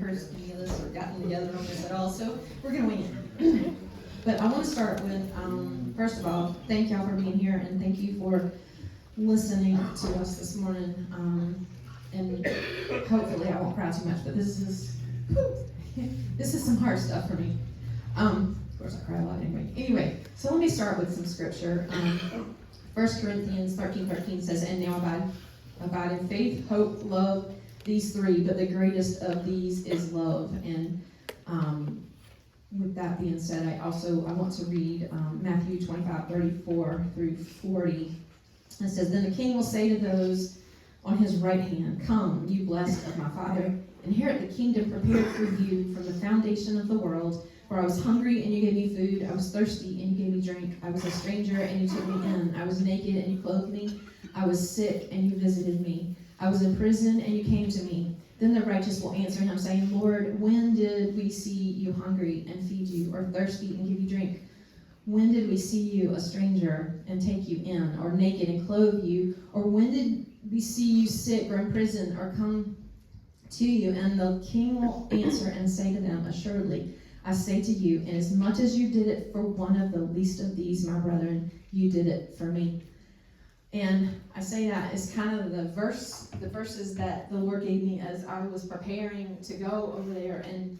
rehearsed any of this or gotten together on this at all, so we're going to wing it. But I want to start with, first of all, thank y'all for being here, and thank you for listening to us this morning. And hopefully I won't cry too much, but this is some hard stuff for me. Of course I cry a lot anyway. Anyway, so let me start with some scripture. 1 Corinthians 13:13 says, "And now abide in faith, hope, love, these three, but the greatest of these is love." And with that being said, I want to read Matthew 25:34 through 40. It says, "Then the king will say to those on his right hand, 'Come, you blessed of my Father, inherit the kingdom prepared for you from the foundation of the world. For I was hungry, and you gave me food. I was thirsty, and you gave me drink. I was a stranger, and you took me in. I was naked, and you clothed me. I was sick, and you visited me. I was in prison, and you came to me.' Then the righteous will answer him, saying, 'Lord, when did we see you hungry and feed you, or thirsty and give you drink? When did we see you a stranger and take you in, or naked and clothe you? Or when did we see you sick or in prison or come to you?' And the king will answer and say to them, 'Assuredly, I say to you, inasmuch as you did it for one of the least of these, my brethren, you did it for me.'" And I say that as kind of the verses that the Lord gave me as I was preparing to go over there, and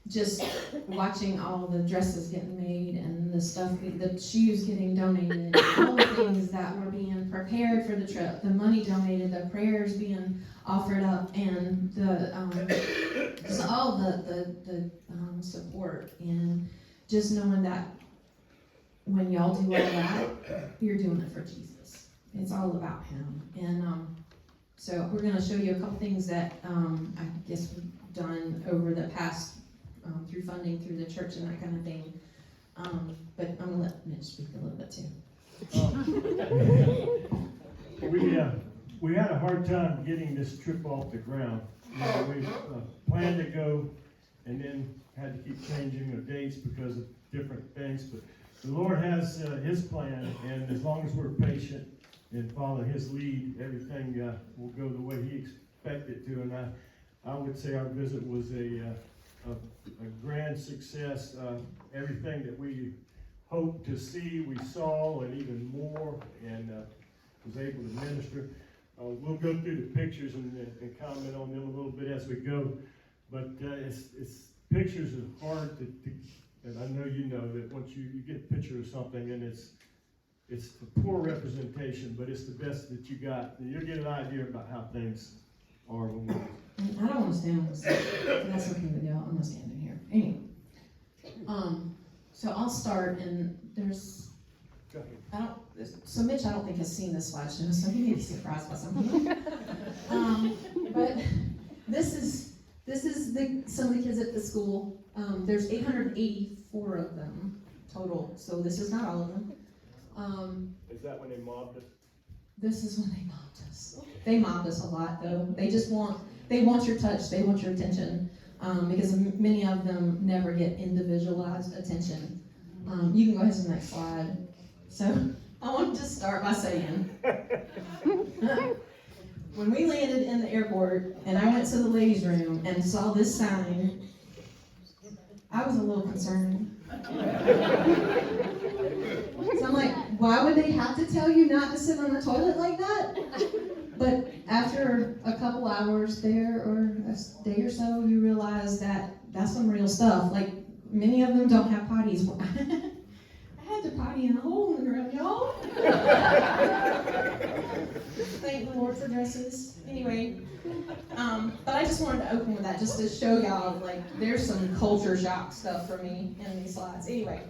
just watching all the dresses getting made and the stuff, the shoes getting donated, all the things that were being prepared for the trip, the money donated, the prayers being offered up, and just all the support, and just knowing that when y'all do all that, you're doing it for Jesus. It's all about Him. And so we're going to show you a couple things that I guess we've done over the past through funding through the church and that kind of thing. But I'm going to let Mitch speak a little bit too. We had a hard time getting this trip off the ground. We planned to go and then had to keep changing the dates because of different things. But the Lord has His plan, and as long as we're patient and follow His lead, everything will go the way He expected to. And I would say our visit was a grand success. Everything that we hoped to see, we saw, and even more, and was able to minister. We'll go through the pictures and comment on them a little bit as we go. But it's pictures are hard to and I know you know that once you get a picture of something and it's a poor representation, but it's the best that you got. And you'll get an idea about how things are when we. I don't want to stand on the stage. That's okay with y'all. I'm not standing here. Anyway, so I'll start, and there's. So Mitch, I don't think has seen this slideshow, so he may be surprised by something. But this is some of the kids at the school. There's 884 of them total, so this is not all of them. Is that when they mobbed us? This is when they mobbed us. They mobbed us a lot, though. They want your touch, they want your attention, because many of them never get individualized attention. You can go ahead to the next slide. So I want to just start by saying, when we landed in the airport and I went to the ladies' room and saw this sign, I was a little concerned. So I'm like, why would they have to tell you not to sit on the toilet like that? But after a couple hours there, or a day or so, you realize that that's some real stuff. Like, many of them don't have potties. I had to potty in a hole in the ground, y'all. Thank the Lord for dresses. Anyway, but I just wanted to open with that just to show y'all, like, there's some culture shock stuff for me in these slides. Anyway,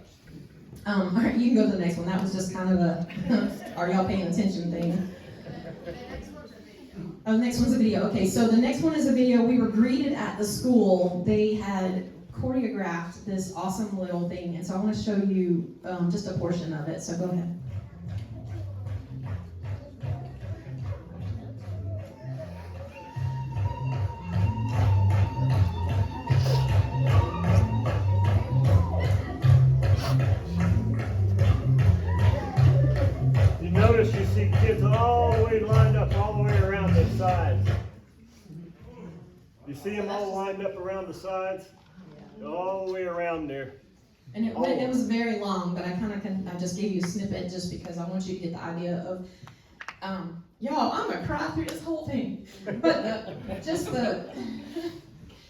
all right, you can go to the next one. That was just kind of a are y'all paying attention thing. Oh, the next one's a video. Okay, so the next one is a video. We were greeted at the school. They had choreographed this awesome little thing, and so I want to show you just a portion of it. So go ahead. You notice you see kids all the way lined up all the way around the sides. You see them all lined up around the sides? All the way around there. And it was very long, but I just gave you a snippet just because I want you to get the idea of, y'all, I'm gonna cry through this whole thing. But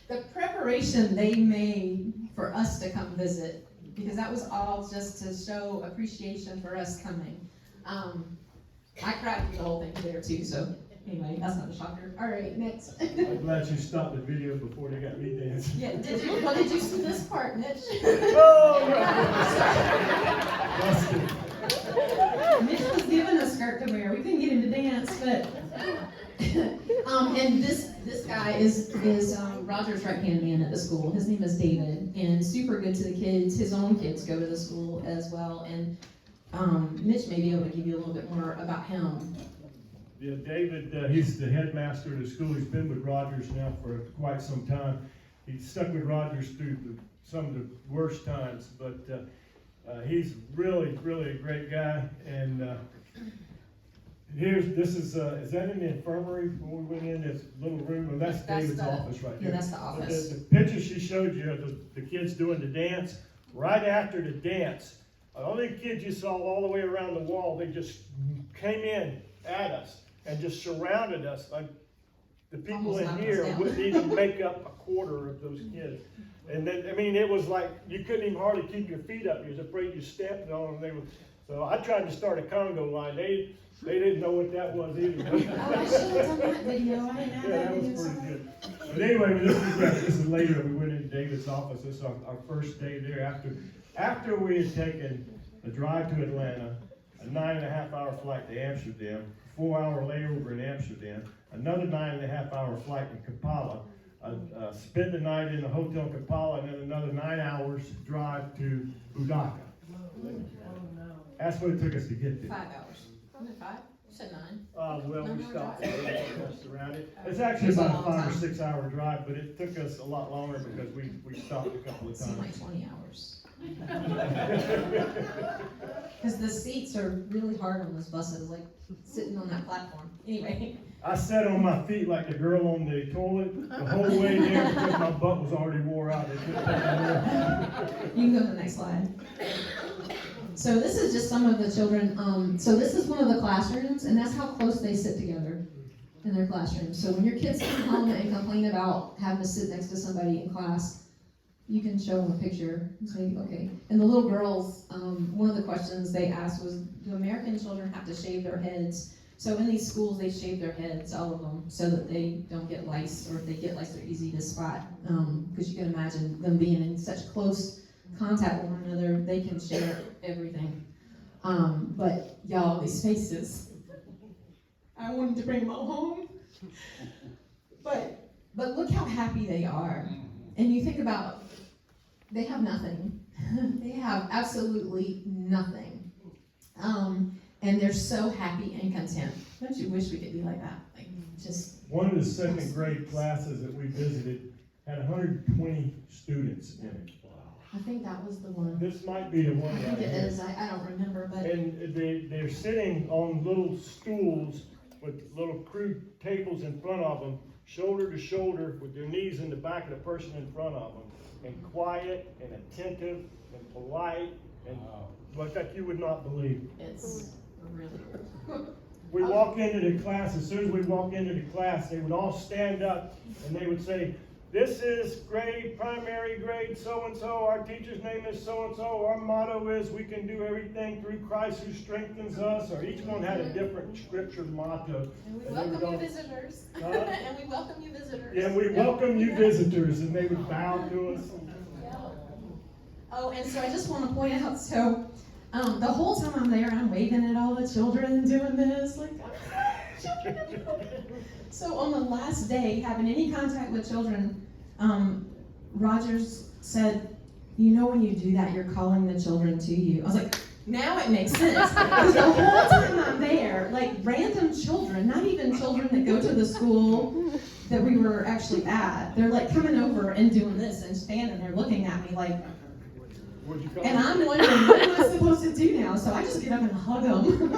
the preparation they made for us to come visit, because that was all just to show appreciation for us coming. I cried through the whole thing there too, so anyway, that's not a shocker. All right, next. I'm glad you stopped the video before they got me dancing. Yeah, did you see this part, Mitch? Oh, Mitch was given a skirt to wear. We couldn't get him to dance, but and this guy is Roger's right-hand man at the school. His name is David, and super good to the kids. His own kids go to the school as well, and Mitch may be able to give you a little bit more about him. Yeah, David, he's the headmaster of the school. He's been with Rogers now for quite some time. He's stuck with Rogers through some of the worst times, but he's really, really a great guy. And is that in the infirmary when we went in this little room? Well, that's David's office right there. Yeah, that's the office. The picture she showed you of the kids doing the dance, right after the dance, all the kids you saw all the way around the wall, they just came in at us and just surrounded us. Like the people in here wouldn't even make up a quarter of those kids. And then, I mean, it was like you couldn't even hardly keep your feet up. You was afraid you stepped on them. So I tried to start a Congo line. They didn't know what that was either. Oh, I should have done that video. I didn't have Yeah, that that video. was pretty good. But anyway, this is later. We went into David's office. This is our first day there after we had taken a drive to Atlanta, a 9.5-hour flight to Amsterdam, 4-hour layover in Amsterdam, another 9.5-hour flight in Kampala, spent the night in a hotel in Kampala, and then another 9 hours drive to Uganda. That's what it took us to get there. 5 hours. Was it 5? You said 9. Well, No we more stopped drive. around it. It's actually It's a about a long 5 or time. 6 hour drive, but it took us a lot longer because we stopped a couple of It seemed times. like 20 hours. Because the seats are really hard on those buses, like sitting on that platform. Anyway. I sat on my feet like the girl on the toilet the whole way there because my butt was already wore out. They couldn't take it more. You can go to the next slide. So this is just some of the children. So this is one of the classrooms, and that's how close they sit together in their classrooms. So when your kids come home and complain about having to sit next to somebody in class, you can show them a picture. Say, okay. And the little girls, one of the questions they asked was, do American children have to shave their heads? So in these schools, they shave their heads, all of them, so that they don't get lice, or if they get lice, they're easy to spot. Because you can imagine them being in such close contact with one another, they can share everything. But y'all, these faces, I wanted to bring them all home. But look how happy they are. And you think about, they have nothing. They have absolutely nothing. And they're so happy and content. Don't you wish we could be like that? Like, just. One of the second grade classes that we visited had 120 students in it. I think that was the one. This might be the one I right think it here. is. I don't remember, but. And they're sitting on little stools with little crude tables in front of them, shoulder to shoulder, with their knees in the back of the person in front of them, and quiet and attentive and polite and like you would not believe. It's really cool. We walk into the class, as soon as we walk into the class, they would all stand up and they would say, this is grade, primary grade, so-and-so, our teacher's name is so-and-so, our motto is we can do everything through Christ who strengthens us, or each one had a different scripture motto. And we welcome you visitors. And we welcome you visitors. Yeah, we welcome you visitors, and they would bow to us. Yeah. Oh, and so I just want to point out, so the whole time I'm there, I'm waving at all the children doing this, like, children. So on the last day, having any contact with children, Rogers said, you know when you do that, you're calling the children to you. I was like, now it makes sense. Because the whole time I'm there, like random children, not even children that go to the school that we were actually at, they're like coming over and doing this and standing there looking at me like, What'd you call And him? I'm wondering, what am I supposed to do now? So I just get up and hug them.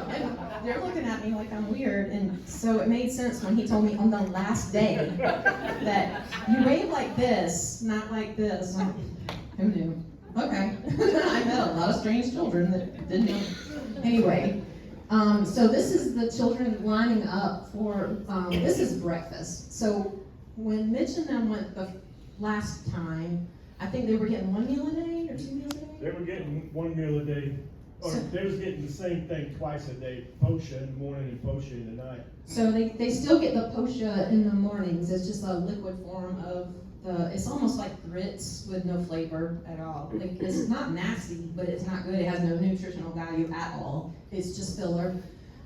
And they're looking at me like I'm weird. And so it made sense when he told me on the last day that you wave like this, not like this. I'm like, who knew? Okay. I met a lot of strange children that didn't know. Anyway, so this is the children lining up for, this is breakfast. So when Mitch and them went the last time, I think they were getting 1 meal a day or 2 meals a day? They were getting 1 meal a day, or they was getting the same thing twice a day, posha in the morning and posha in the night. So they still get the posha in the mornings. It's just a liquid form of it's almost like grits with no flavor at all. Like, it's not nasty, but it's not good. It has no nutritional value at all. It's just filler.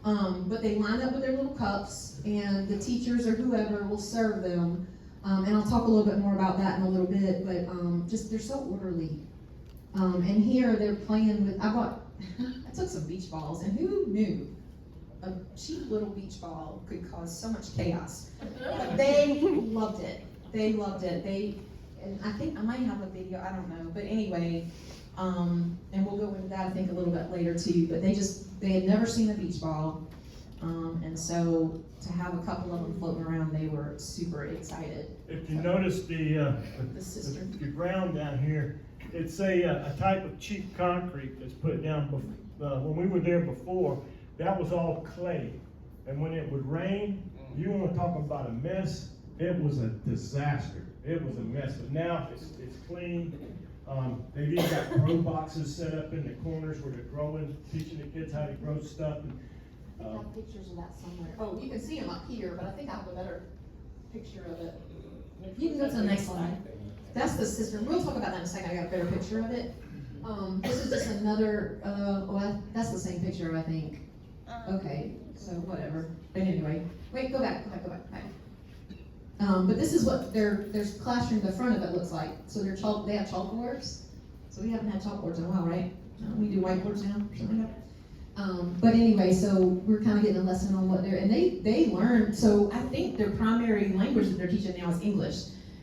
But they line up with their little cups, and the teachers or whoever will serve them. And I'll talk a little bit more about that in a little bit, but just they're so orderly. And here they're playing with, I took some beach balls, and who knew a cheap little beach ball could cause so much chaos? But they loved it. They loved it. And I think I might have a video, I don't know, but anyway, and we'll go into that I think a little bit later too, but they had never seen a beach ball, and so to have a couple of them floating around, they were super excited. If you notice the ground down here, it's a type of cheap concrete that's put down. When we were there before, that was all clay, and when it would rain, you want to talk about a mess. It was a disaster. It was a mess, but now it's clean. They've even got grow boxes set up in the corners where they're growing, teaching the kids how to grow stuff. I have pictures of that somewhere. Oh, you can see them up here, but I think I have a better picture of it. You can go to the next slide. That's the cistern. We'll talk about that in a second. I got a better picture of it. This is just another, that's the same picture, I think. Okay, so whatever. But anyway, wait, go back. But this is what there's classroom, the front of it looks like. So they have chalkboards. So we haven't had chalkboards in a while, right? We do whiteboards now, or something like that. But anyway, so we're kind of getting a lesson on what and they learn. So I think their primary language that they're teaching now is English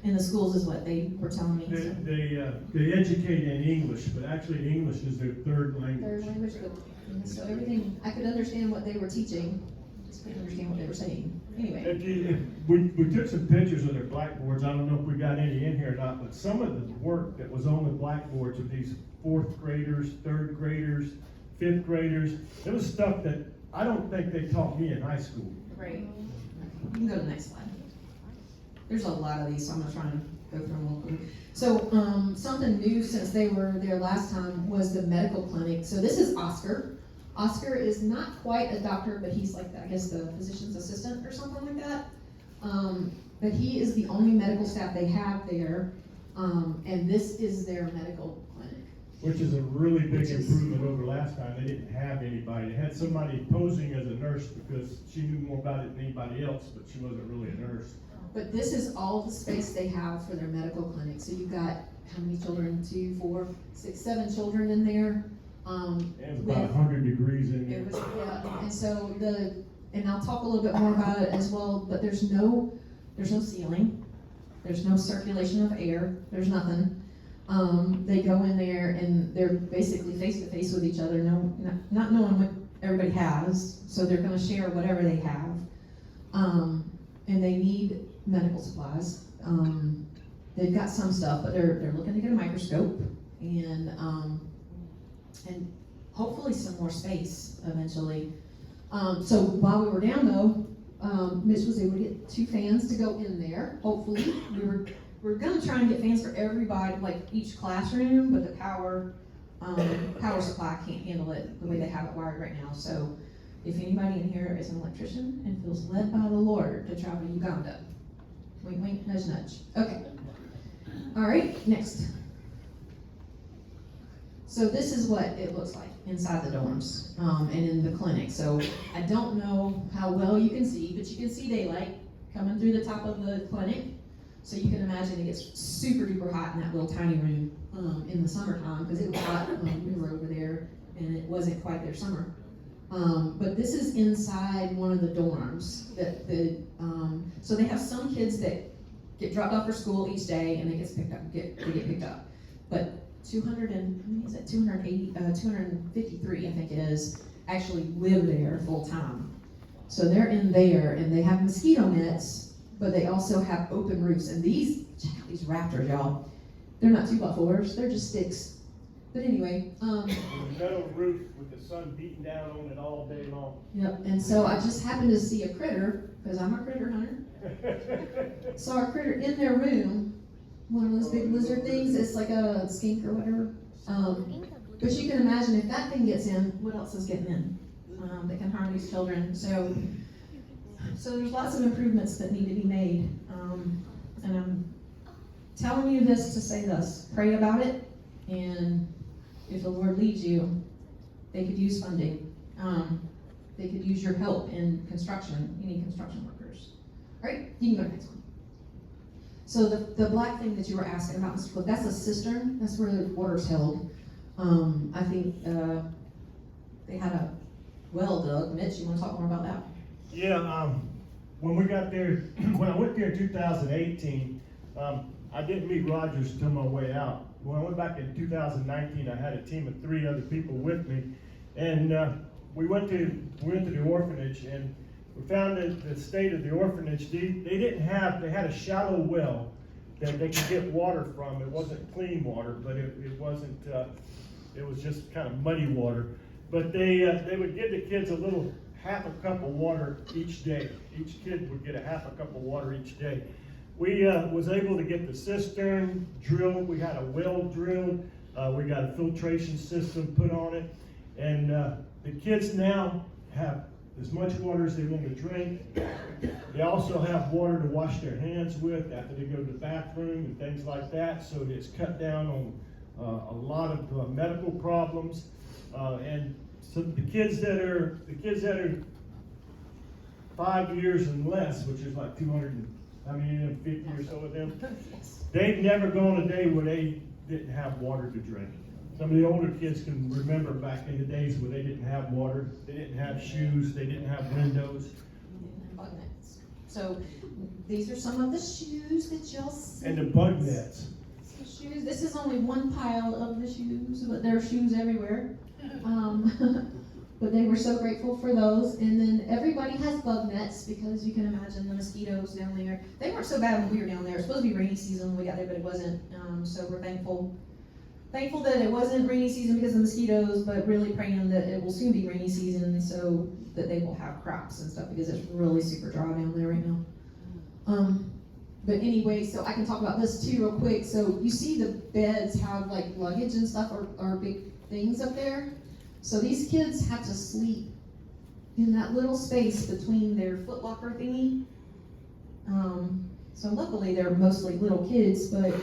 in the schools, is what they were telling me. They educate in English, but actually English is their third language. Third language, but so everything, I could understand what they were teaching, just couldn't understand what they were saying. Anyway. We took some pictures of their blackboards. I don't know if we got any in here or not, but some of the work that was on the blackboards of these 4th graders, 3rd graders, 5th graders, it was stuff that I don't think they taught me in high school. Right. You can go to the next slide. There's a lot of these, so I'm gonna try and go through them real quick. So something new since they were there last time was the medical clinic. So this is Oscar. Oscar is not quite a doctor, but he's like, I guess, the physician's assistant or something like that. But he is the only medical staff they have there, and this is their medical clinic. Which is a really big improvement over last time. They didn't have anybody. They had somebody posing as a nurse because she knew more about it than anybody else, but she wasn't really a nurse. But this is all the space they have for their medical clinic. So you've got, how many children? 2, 4, 6, 7 children in there. It was about 100 degrees in there. It was, yeah, and so and I'll talk a little bit more about it as well, but there's no ceiling, there's no circulation of air, there's nothing. They go in there and they're basically face to face with each other, not knowing what everybody has, so they're gonna share whatever they have. And they need medical supplies. They've got some stuff, but they're looking to get a microscope and hopefully some more space eventually. So while we were down though, Mitch was able to get 2 fans to go in there. Hopefully, we're gonna try and get fans for everybody, like each classroom, but the power supply can't handle it the way they have it wired right now. So if anybody in here is an electrician and feels led by the Lord to travel to Uganda, wink, wink, nudge, nudge. Okay. All right, next. So this is what it looks like inside the dorms and in the clinic. So I don't know how well you can see, but you can see daylight coming through the top of the clinic. So you can imagine it gets super duper hot in that little tiny room in the summertime, because it was hot when we were over there and it wasn't quite their summer. But this is inside one of the dorms. So they have some kids that get dropped off for school each day and they get picked up. But 253, I think it is, actually live there full time. So they're in there, and they have mosquito nets, but they also have open roofs. And check out these raptors, y'all. They're not 2x4s, they're just sticks. But anyway, With a metal roof with the sun beating down on it all day long. Yep, and so I just happened to see a critter, because I'm a critter hunter. Saw a critter in their room, one of those big lizard things. It's like a skink or whatever. But you can imagine if that thing gets in, what else is getting in? That can harm these children. So there's lots of improvements that need to be made. And I'm telling you this to say this: pray about it, and if the Lord leads you, they could use funding. They could use your help in construction. You need construction workers. All right, you can go to the next one. So the black thing that you were asking about, Mr. Flip, that's a cistern. That's where the water's held. I think they had a well dug. Mitch, you want to talk more about that? Yeah, when we got there, when I went there in 2018, I didn't meet Rogers till my way out. When I went back in 2019, I had a team of 3 other people with me, and we went to the orphanage, and we found that the state of the orphanage, they had a shallow well that they could get water from. It wasn't clean water, but it wasn't, it was just kind of muddy water. But they would give the kids half a cup of water each day. Each kid would get a half a cup of water each day. We was able to get the cistern drilled. We had a well drilled. We got a filtration system put on it. And the kids now have as much water as they want to drink. They also have water to wash their hands with after they go to the bathroom and things like that. So it's cut down on a lot of medical problems. And so the kids that are 5 years and less, which is like 250 or so of them, they've never gone a day where they didn't have water to drink. Some of the older kids can remember back in the days where they didn't have water, they didn't have shoes, they didn't have windows. Bug nets. So these are some of the shoes that y'all see. And the bug nets. Shoes. This is only one pile of the shoes, but there are shoes everywhere. But they were so grateful for those. And then everybody has bug nets, because you can imagine the mosquitoes down there. They weren't so bad when we were down there. It was supposed to be rainy season when we got there, but it wasn't. So we're thankful that it wasn't rainy season because of mosquitoes, but really praying that it will soon be rainy season so that they will have crops and stuff, because it's really super dry down there right now. But anyway, so I can talk about this too real quick. So you see the beds have like luggage and stuff are big things up there. So these kids have to sleep in that little space between their footlocker thingy. So luckily they're mostly little kids, but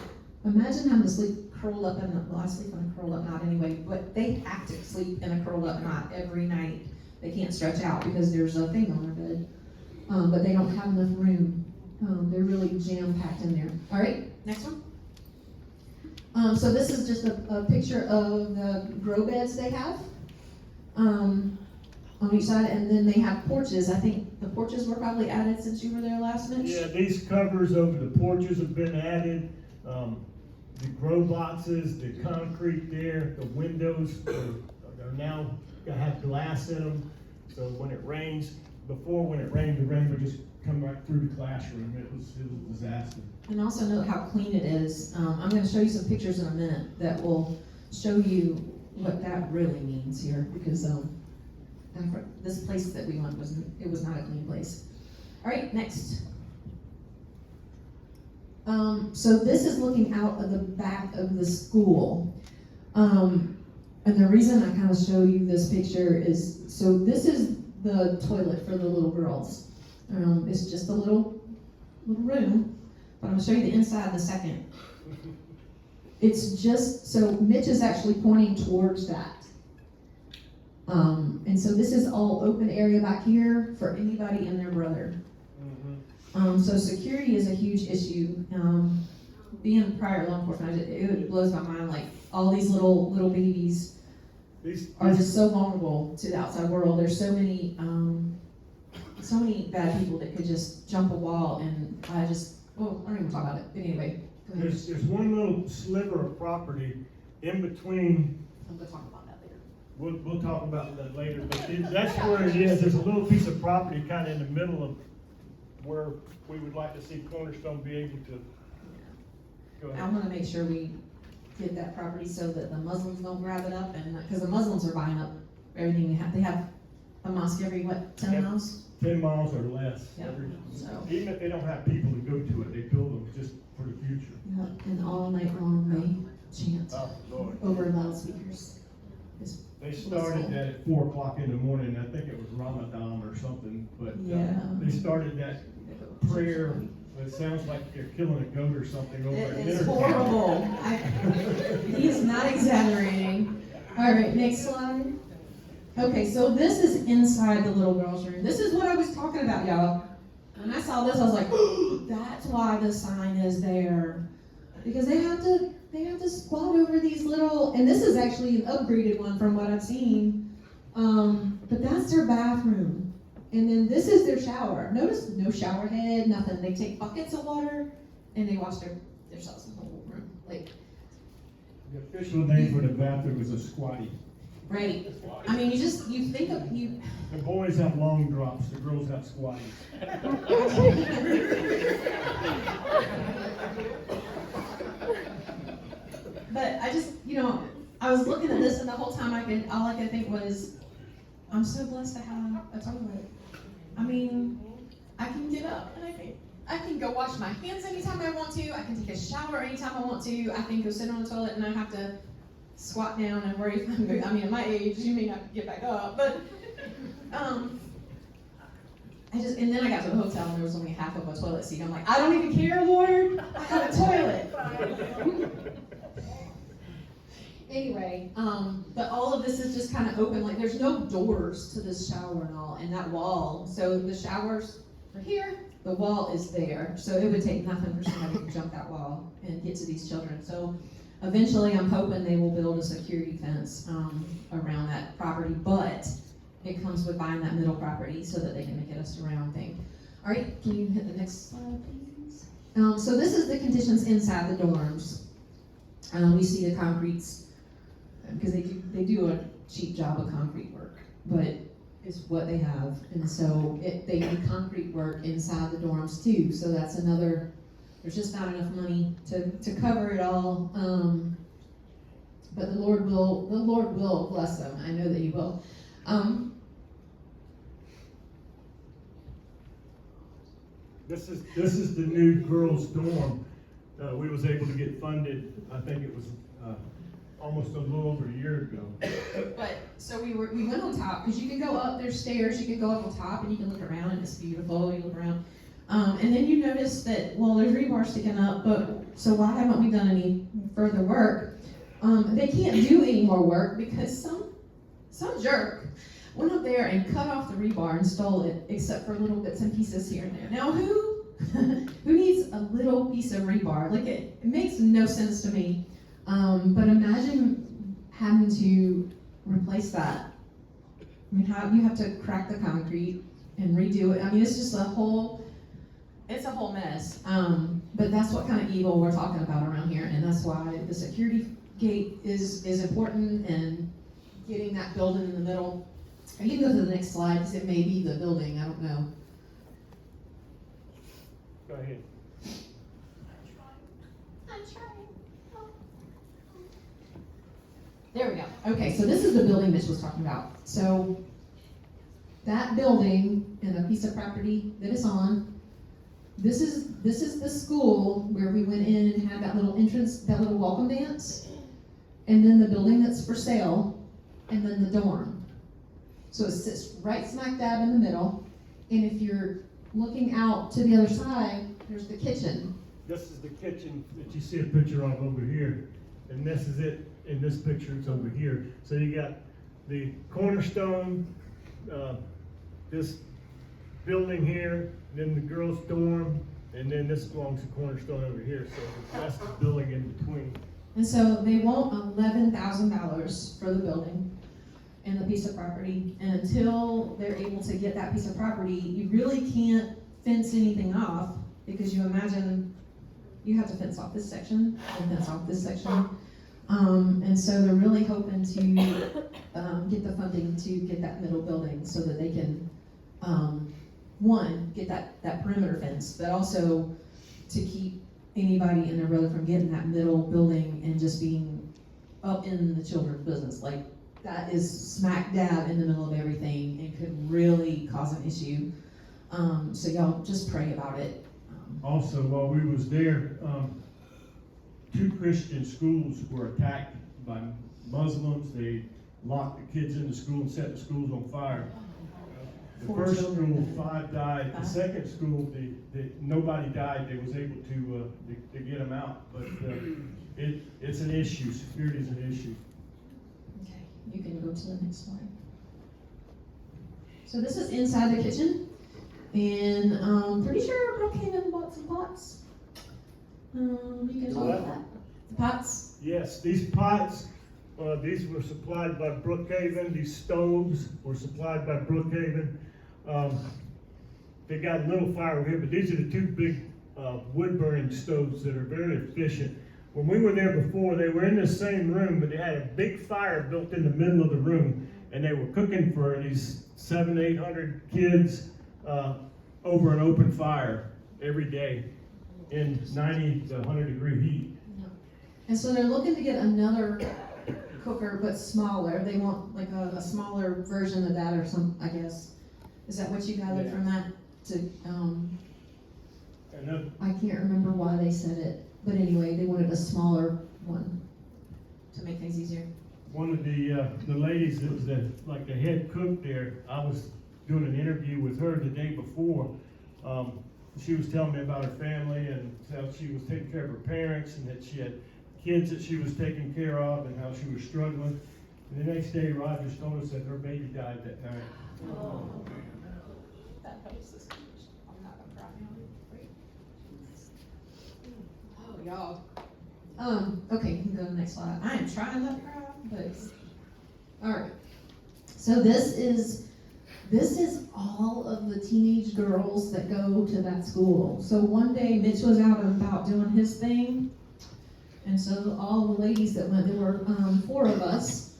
imagine having to sleep curled up I sleep in a curled up knot anyway, but they have to sleep in a curled up knot every night. They can't stretch out because there's a thing on their bed. But they don't have enough room. They're really jam-packed in there. All right, next one. So this is just a picture of the grow beds they have on each side, and then they have porches. I think the porches were probably added since you were there last, Mitch? Yeah, these covers over the porches have been added. The grow boxes, the concrete there, the windows are now have glass in them. So when it rains, before when it rained, the rain would just come right through the classroom. It was a disaster. And also note how clean it is. I'm going to show you some pictures in a minute that will show you what that really means here, because this place that we went was not a clean place. All right, next. So this is looking out of the back of the school. And the reason I kind of show you this picture is, so this is the toilet for the little girls. It's just a little room, but I'm going to show you the inside in a second. It's just, so Mitch is actually pointing towards that. And so this is all open area back here for anybody and their brother. So security is a huge issue. Being prior law enforcement, it blows my mind, like all these little babies are just so vulnerable to the outside world. There's so many bad people that could just jump a wall, and I don't even talk about it. But anyway, go ahead. There's one little sliver of property in between, I'm gonna talk about that later. we'll talk about that later, but that's where it is. There's a little piece of property kind of in the middle of where we would like to see Cornerstone be able to go I ahead. wanna make sure we get that property so that the Muslims don't grab it up, and, cause the Muslims are buying up everything they have a mosque every, what, 10 Yep. miles? 10 miles or less. Yep. So. Even if they don't have people to go to it, they build them just for the future. Yep, and all night long they chant Oh, Lord. over loudspeakers. It's They started that at 4 o'clock in the morning. I think it was Ramadan or something, but Yeah. they started that prayer. It sounds like they're killing a goat or something over at It dinner is time. horrible. He is not exaggerating. All right, next slide. Okay, so this is inside the little girl's room. This is what I was talking about, y'all. When I saw this, I was like, oh, that's why the sign is there. Because they have to squat over these little, and this is actually an upgraded one from what I've seen. But that's their bathroom. And then this is their shower. Notice no shower head, nothing. They take buckets of water and they wash themselves in the whole room. Like, The official name for the bathroom is a squatty. right. I mean, you think of, you, The boys have long drops, the girls have squatties. but I just, I was looking at this and the whole time all I could think was, I'm so blessed to have a toilet. I mean, I can get up and I can go wash my hands anytime I want to. I can take a shower anytime I want to. I can go sit on the toilet and I have to squat down and worry if I'm good. I mean, at my age, you may not get back up, but and then I got to the hotel and there was only half of a toilet seat. I'm like, I don't even care, Lord. I have a toilet. Anyway, but all of this is just kind of open. Like, there's no doors to this shower and all, and that wall. So the showers are here, the wall is there. So it would take nothing for somebody to jump that wall and get to these children. So eventually, I'm hoping they will build a security fence around that property, but it comes with buying that middle property so that they can make it a surround thing. All right, can you hit the next slide, please? So this is the conditions inside the dorms. We see the concretes, because they do a cheap job of concrete work, but it's what they have. And so they do concrete work inside the dorms too. So that's another, there's just not enough money to cover it all. But the Lord will bless them. I know that He will. This is the new girls' dorm. We was able to get funded. I think it was almost a little over a year ago. But so we went on top because you can go up. There's stairs. You can go up on top and you can look around and it's beautiful. You look around, and then you notice that there's rebar sticking up. But so why haven't we done any further work? They can't do any more work because some jerk went up there and cut off the rebar and stole it, except for little bits and pieces here and there. Now who needs a little piece of rebar? Like it makes no sense to me. But imagine having to replace that. I mean, you have to crack the concrete and redo it. I mean, it's just a whole mess. But that's what kind of evil we're talking about around here, and that's why the security gate is important, and getting that building in the middle. You can go to the next slide because it may be the building. I don't know. Go ahead. I'm trying. There we go. Okay, so this is the building Mitch was talking about. So that building and the piece of property that it's on, this is the school where we went in and had that little entrance, that little welcome dance, and then the building that's for sale, and then the dorm. So it sits right smack dab in the middle, and if you're looking out to the other side, there's the kitchen. This is the kitchen that you see a picture of over here, and this is it. In this picture, it's over here. So you got the Cornerstone, this building here, then the girls' dorm, and then this belongs to Cornerstone over here. So that's the building in between. And so they want $11,000 for the building and the piece of property. And until they're able to get that piece of property, you really can't fence anything off, because you imagine you have to fence off this section and fence off this section. And so they're really hoping to get the funding to get that middle building so that they can, one, get that perimeter fence, but also to keep anybody in their road from getting that middle building and just being up in the children's business. Like, that is smack dab in the middle of everything and could really cause an issue. So y'all just pray about it. Also, while we was there, 2 Christian schools were attacked by Muslims. They locked the kids in the school and set the schools on fire. The 4 first children. school, 5 died. The second school, nobody died. They was able to get them out. But it's an issue. Security is an issue. Okay, you can go to the next slide. So this is inside the kitchen, and pretty sure Brooke came and bought some pots. You can talk about that. The pots. Yes, these pots, these were supplied by Brookhaven. These stoves were supplied by Brookhaven. They got a little fire over here, but these are the 2 big wood-burning stoves that are very efficient. When we were there before, they were in the same room, but they had a big fire built in the middle of the room, and they were cooking for these 700-800 kids over an open fire every day in 90 to 100 degree heat. And so they're looking to get another cooker, but smaller. They want like a smaller version of that or some, I guess. Is that what you gathered from that? I can't remember why they said it, but anyway, they wanted a smaller one to make things easier. One of the ladies that was the head cook there, I was doing an interview with her the day before. She was telling me about her family and how she was taking care of her parents and that she had kids that she was taking care of and how she was struggling. And the next day, Rogers told us that her baby died that night. Oh, that helps this condition. I'm not gonna cry now. Oh, y'all. Okay, you can go to the next slide. I am trying not to cry, but all right. So this is all of the teenage girls that go to that school. So one day Mitch was out and about doing his thing, and so all the ladies that went, there were 4 of us.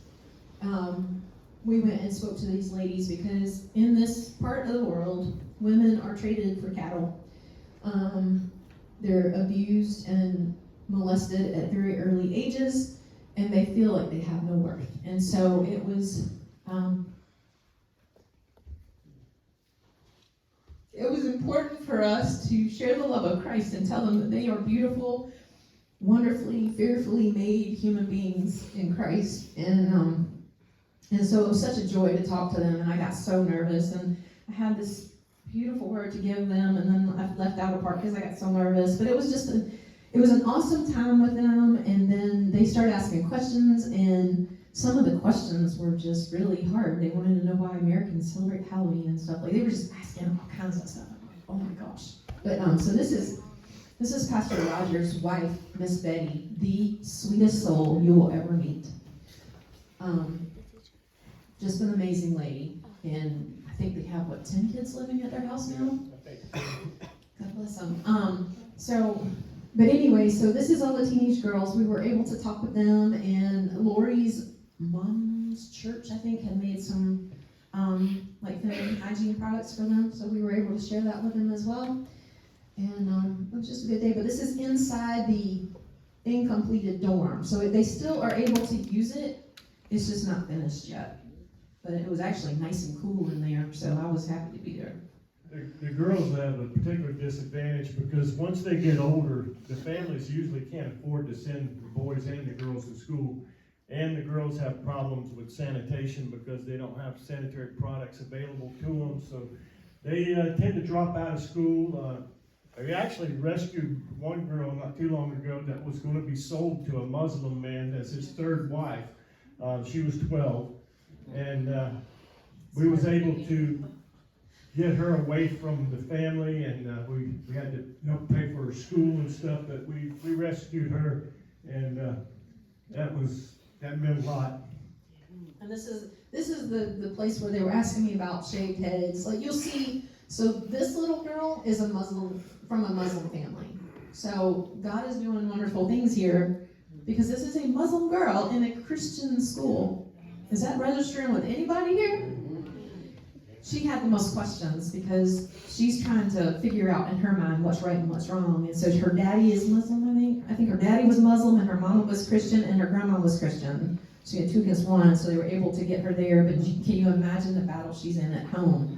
We went and spoke to these ladies because in this part of the world, women are traded for cattle. They're abused and molested at very early ages, and they feel like they have no worth. And so it was important for us to share the love of Christ and tell them that they are beautiful, wonderfully, fearfully made human beings in Christ. And so it was such a joy to talk to them, and I got so nervous, and I had this beautiful word to give them, and then I left out a part because I got so nervous. But it was just it was an awesome time with them, and then they started asking questions, and some of the questions were just really hard. They wanted to know why Americans celebrate Halloween and stuff. Like, they were just asking all kinds of stuff. I'm like, oh my gosh. But so this is Pastor Roger's wife, Miss Betty, the sweetest soul you will ever meet. Just an amazing lady, and I think they have 10 kids living at their house now. God bless them. But anyway, so this is all the teenage girls. We were able to talk with them, and Lori's mom's church, I think, had made some feminine hygiene products for them, so we were able to share that with them as well. And it was just a good day. But this is inside the incompleted dorm, so they still are able to use it. It's just not finished yet. But it was actually nice and cool in there, so I was happy to be there. The girls have a particular disadvantage because once they get older, the families usually can't afford to send the boys and the girls to school. And the girls have problems with sanitation because they don't have sanitary products available to them. So they tend to drop out of school. We actually rescued one girl not too long ago that was going to be sold to a Muslim man as his 3rd wife. She was 12. And we was able to get her away from the family, and we had to help pay for her school and stuff, but we rescued her, and that meant a lot. And this is the place where they were asking me about shaved heads. Like, you'll see, so this little girl is from a Muslim family. So God is doing wonderful things here because this is a Muslim girl in a Christian school. Is that registering with anybody here? She had the most questions because she's trying to figure out in her mind what's right and what's wrong. And so her daddy is Muslim, I think. I think her daddy was Muslim and her mama was Christian and her grandma was Christian. She had 2 against 1, so they were able to get her there. But can you imagine the battle she's in at home?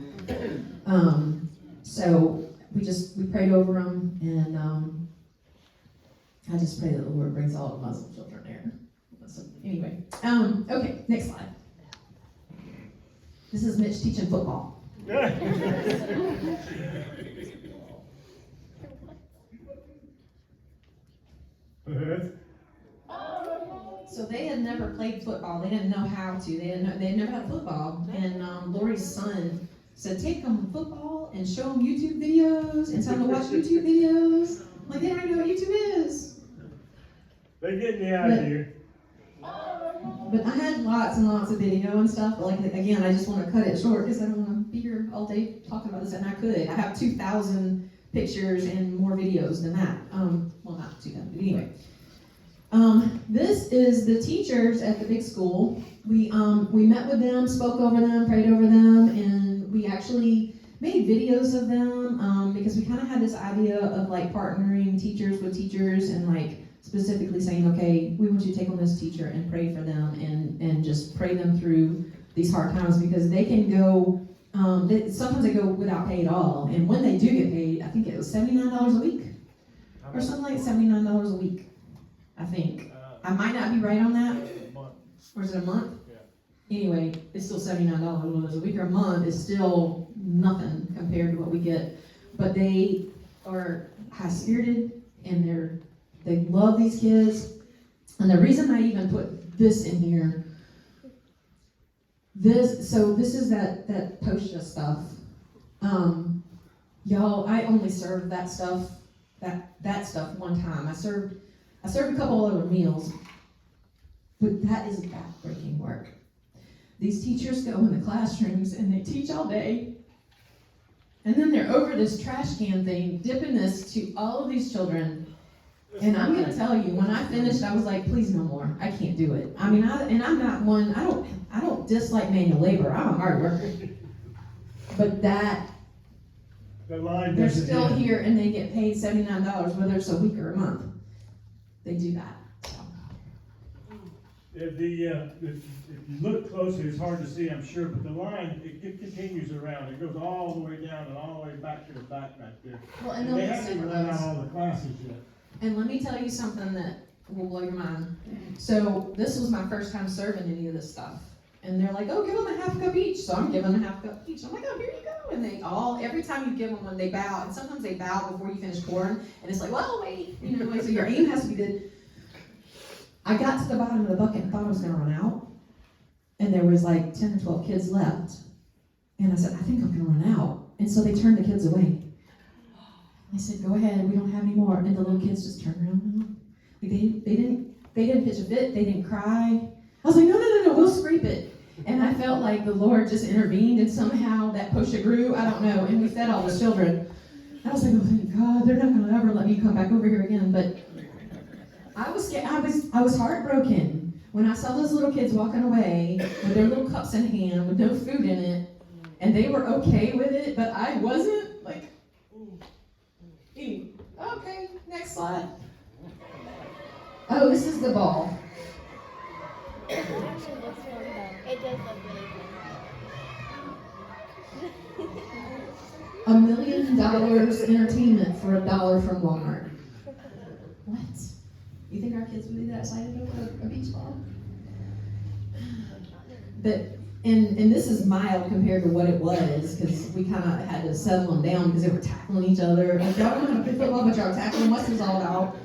So we prayed over them, and I just pray that the Lord brings all the Muslim children there. So anyway, okay, next slide. This is Mitch teaching football. So they had never played football. They didn't know how to. They had never had football. And Lori's son said, take them football and show them YouTube videos and tell them to watch YouTube videos. Like, they don't even know what YouTube is. They're getting the idea. But I had lots and lots of video and stuff. But like, again, I just want to cut it short because I don't want to be here all day talking about this. And I could. I have 2,000 pictures and more videos than that. Well, not 2,000, but anyway. This is the teachers at the big school. We met with them, spoke over them, prayed over them, and we actually made videos of them because we kind of had this idea of like partnering teachers with teachers and like specifically saying, okay, we want you to take on this teacher and pray for them and just pray them through these hard times because they can go, sometimes they go without pay at all. And when they do get paid, I think it was $79 a week or something like $79 a week. I think. I might not be right on that. Or is it a month? Yeah. Anyway, it's still $79, whether it's a week or a month, is still nothing compared to what we get. But they are high-spirited, and they love these kids. And the reason I even put this in here, this is that posture stuff. Y'all, I only served that stuff one time. I served a couple other meals, but that is backbreaking work. These teachers go in the classrooms and they teach all day, and then they're over this trash can thing, dipping this to all of these children. And I'm gonna tell you, when I finished, I was like, please no more. I can't do it. I mean, I'm not one. I don't dislike manual labor. I'm a hard worker, but they're still here and they get paid $79, whether it's a week or a month. They do that. If you look closely, it's hard to see, I'm sure, but the line, it continues around. It goes all the way down and all the way back to the back there. Well, and they haven't even run out all the classes yet. And let me tell you something that will blow your mind. So this was my first time serving any of this stuff. And they're like, oh, give them a half cup each. So I'm giving them a half cup each. I'm like, oh, here you go. And every time you give them one, they bow. And sometimes they bow before you finish pouring. And it's like, well, wait. So your aim has to be good. I got to the bottom of the bucket and thought I was going to run out. And there was like 10 or 12 kids left. And I said, I think I'm going to run out. And so they turned the kids away. I said, go ahead. We don't have any more. And the little kids just turned around. Like they didn't pitch a fit. They didn't cry. I was like, no, we'll scrape it. And I felt like the Lord just intervened and somehow that posha grew. I don't know. And we fed all the children. I was like, oh, thank God, they're not going to ever let me come back over here again. But I was scared. I was heartbroken when I saw those little kids walking away with their little cups in hand with no food in it. And they were okay with it, but I wasn't. Like, okay, next slide. Oh, this is the ball. It does look really $1 million entertainment for $1 from Walmart. What? You think our kids would be that excited over a beach ball? But and this is mild compared to what it was, because we kind of had to settle them down because they were tackling each other. Like, y'all don't know how to play football, but y'all are tackling. What's this all about?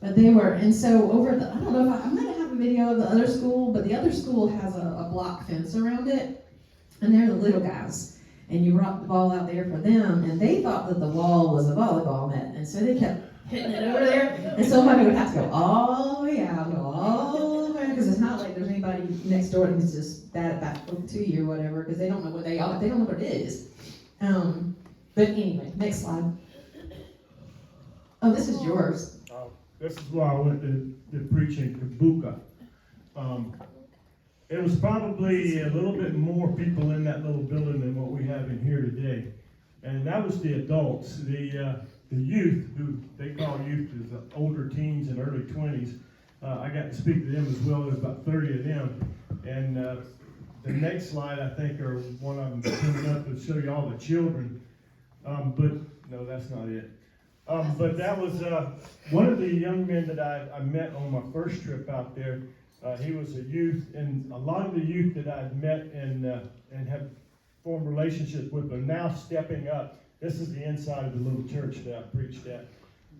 But they were, and so I don't know if I might have a video of the other school, but the other school has a block fence around it, and they're the little guys. And you rock the ball out there for them, and they thought that the wall was a volleyball net, and so they kept hitting it over there, and somebody would have to go all the way out, go all the way, because it's not like there's anybody next door that can just bat it back to you or whatever, because they don't know what they don't know what it is. But anyway, next slide. Oh, this is yours. This is where I went to preach in Kabuka. It was probably a little bit more people in that little building than what we have in here today. And that was the adults. The youth, who they call youth, is the older teens and early 20s. I got to speak to them as well. There's about 30 of them. And the next slide, I think, are one of them coming up to show you all the children. But no, that's not it. But that was one of the young men that I met on my first trip out there. He was a youth, and a lot of the youth that I've met and have formed relationships with are now stepping up. This is the inside of the little church that I preached at.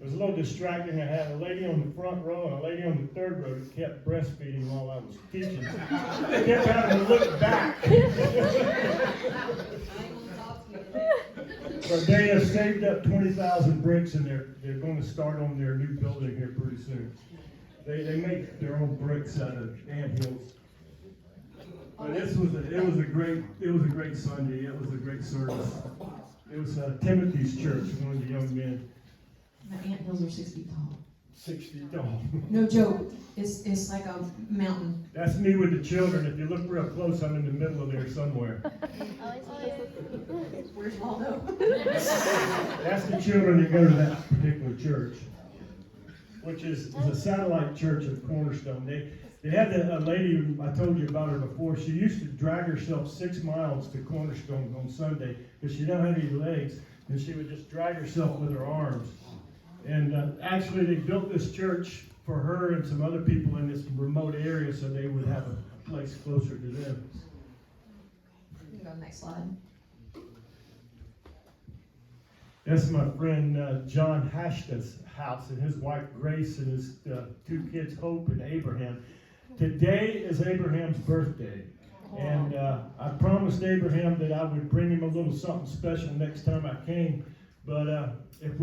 It was a little distracting. I had a lady on the front row and a lady on the third row that kept breastfeeding while I was teaching. I kept having to look back. But they have saved up 20,000 bricks, and they're going to start on their new building here pretty soon. They make their own bricks out of anthills. But it was a great Sunday. It was a great service. It was Timothy's church, one of the young men. My anthills are 6 feet tall. 6 feet tall. No joke. It's like a mountain. That's me with the children. If you look real close, I'm in the middle of there somewhere. Where's Waldo? That's the children that go to that particular church, which is a satellite church of Cornerstone. They had a lady, I told you about her before. She used to drag herself 6 miles to Cornerstone on Sunday because she didn't have any legs, and she would just drag herself with her arms. And actually, they built this church for her and some other people in this remote area so they would have a place closer to them. You can go next slide. That's my friend John Hashta's house, and his wife Grace, and his 2 kids, Hope and Abraham. Today is Abraham's birthday, and I promised Abraham that I would bring him a little something special next time I came. But if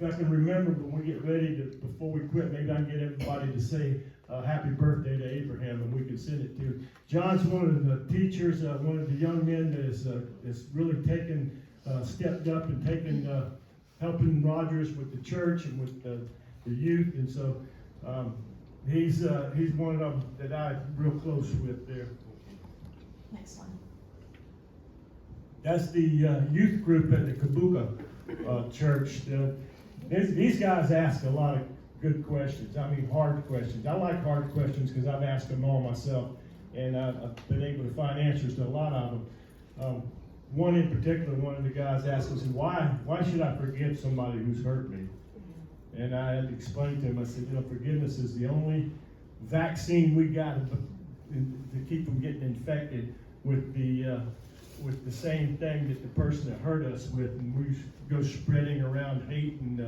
I can remember when we get ready before we quit, maybe I can get everybody to say happy birthday to Abraham, and we can send it to him. John's one of the teachers, one of the young men that is really stepped up and helping Rogers with the church and with the youth, and so he's one of them that I'm real close with there. Next one. That's the youth group at the Kabuka church. These guys ask a lot of good questions. I mean, hard questions. I like hard questions because I've asked them all myself, and I've been able to find answers to a lot of them. One in particular, one of the guys asked us, why should I forgive somebody who's hurt me? And I had to explain to him, I said, forgiveness is the only vaccine we got to keep from getting infected with the same thing that the person that hurt us with, and we go spreading around hate and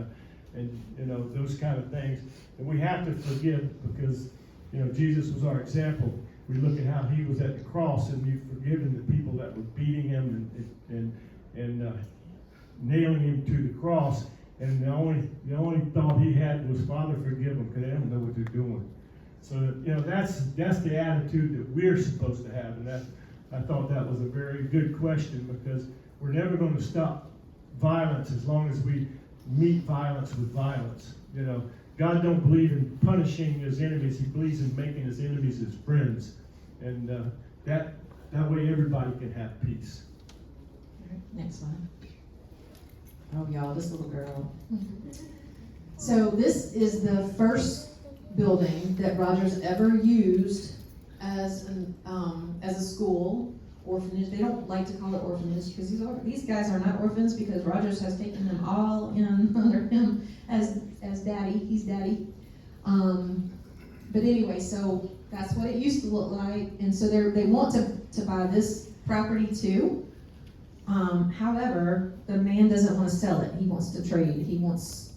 those kind of things. And we have to forgive because Jesus was our example. We look at how he was at the cross, and we've forgiven the people that were beating him and nailing him to the cross. And the only thought he had was, Father, forgive them, because they don't know what they're doing. So that's the attitude that we're supposed to have, and I thought that was a very good question, because we're never going to stop violence as long as we meet violence with violence. God don't believe in punishing his enemies. He believes in making his enemies his friends. And that way everybody can have peace. All right, next one. Oh, y'all, this little girl. So this is the first building that Rogers ever used as a school, orphanage. They don't like to call it orphanage because these guys are not orphans, because Rogers has taken them all in under him as daddy. He's daddy. But anyway, so that's what it used to look like, and so they want to buy this property too. However, the man doesn't want to sell it. He wants to trade. He wants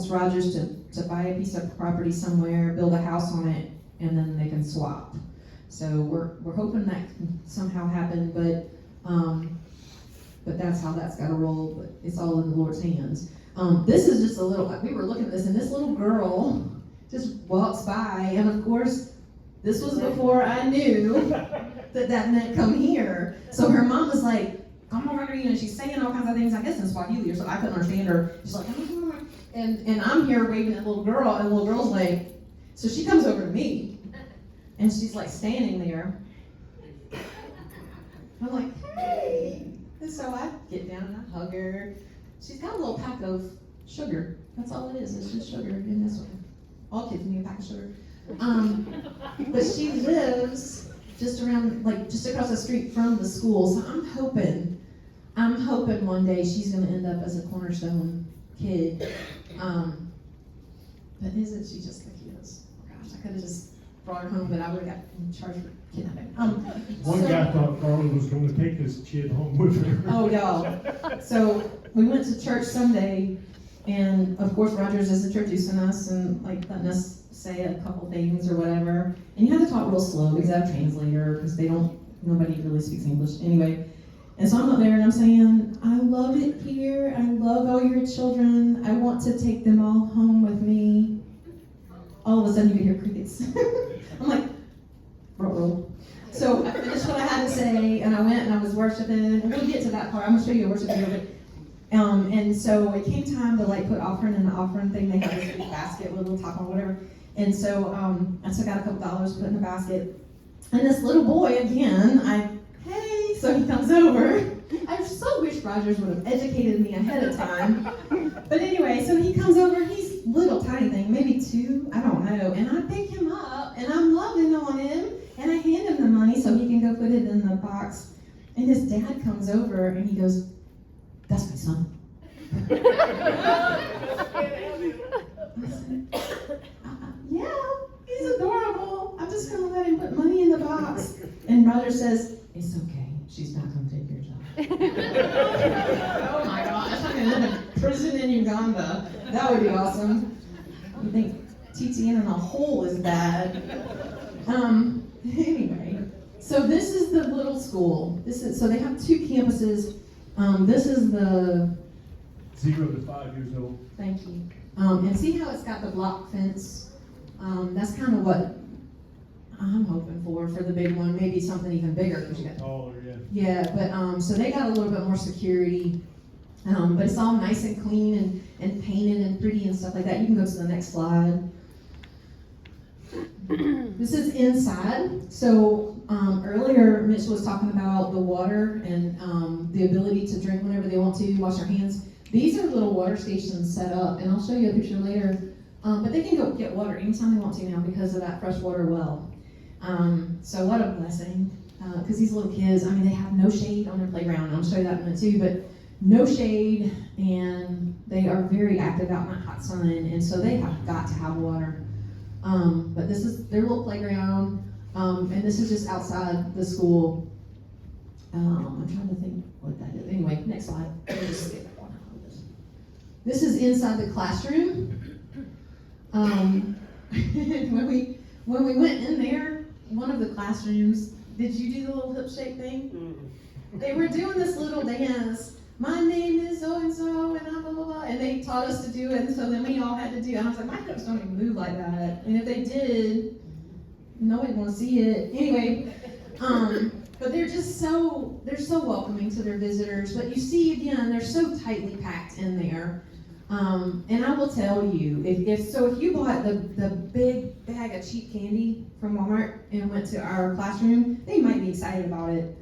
Rogers to buy a piece of property somewhere, build a house on it, and then they can swap. So we're hoping that can somehow happen, but that's how that's got to roll. But it's all in the Lord's hands. This is just we were looking at this, and this little girl just walks by, and of course, this was before I knew that meant come here. So her mom was like, come over here, she's saying all kinds of things, I guess in Swahili or something. I couldn't understand her. She's like, And I'm here waving at little girl, and the little girl's like, so she comes over to me, and she's like standing there. I'm like, hey. And so I get down and I hug her. She's got a little pack of sugar. That's all it is. It's just sugar in this one. All kids need a pack of sugar. But she lives just around, like, just across the street from the school. So I'm hoping one day she's going to end up as a Cornerstone kid. But isn't she just the cutest? Oh gosh, I could have just brought her home, but I would have got in charge for kidnapping. One guy thought Carla was going to take this kid home with her. Oh, y'all. So we went to church Sunday, and of course Rogers is introducing us and like letting us say a couple things or whatever. And you have to talk real slow because I have a translator because nobody really speaks English anyway. And so I'm up there and I'm saying, I love it here. I love all your children. I want to take them all home with me. All of a sudden you can hear crickets. I'm like, roll. So I finished what I had to say, and I went and I was worshiping. And we'll get to that part. I'm gonna show you a worship video. And so it came time to like put offering in the offering thing. They have this big basket with a little top on, whatever. And so I took out a couple dollars, put in the basket. And this little boy again, hey, so he comes over. I so wish Rogers would have educated me ahead of time. But anyway, so he comes over. He's little tiny thing, maybe 2, I don't know. And I pick him up, and I'm loving on him. And I hand him the money so he can go put it in the box. And his dad comes over and he goes, that's my son. I said, yeah, he's adorable. I'm just going to let him put money in the box. And Roger says, it's okay. She's not going to take your job. Oh my gosh, I'm going to end up in prison in Uganda. That would be awesome. I think TTN in a hole is bad. Anyway, so this is the little school. So they have 2 campuses. This is the 0 to 5 years old. Thank you. And see how it's got the block fence? That's kind of what I'm hoping for the big one. Maybe something even bigger because you got taller, yeah. Yeah, but so they got a little bit more security. But it's all nice and clean and painted and pretty and stuff like that. You can go to the next slide. This is inside. So earlier Mitch was talking about the water and the ability to drink whenever they want to, wash their hands. These are little water stations set up, and I'll show you a picture later. But they can go get water anytime they want to now because of that freshwater well. So what a blessing. Because these little kids, I mean, they have no shade on their playground. I'll show you that in a minute too, but no shade, and they are very active out in that hot sun, and so they have got to have water. But this is their little playground, and this is just outside the school. I'm trying to think what that is. Anyway, next slide. We'll just skip that one. This is inside the classroom. When we went in there, one of the classrooms, did you do the little hip shake thing? They were doing this little dance. My name is so and so, and blah blah blah, and they taught us to do it, and so then we all had to do it. And I was like, my hips don't even move like that, and if they did, nobody want to see it anyway. But they're so welcoming to their visitors. But you see, again, they're so tightly packed in there. And I will tell you, if you bought the big bag of cheap candy from Walmart and went to our classroom, they might be excited about it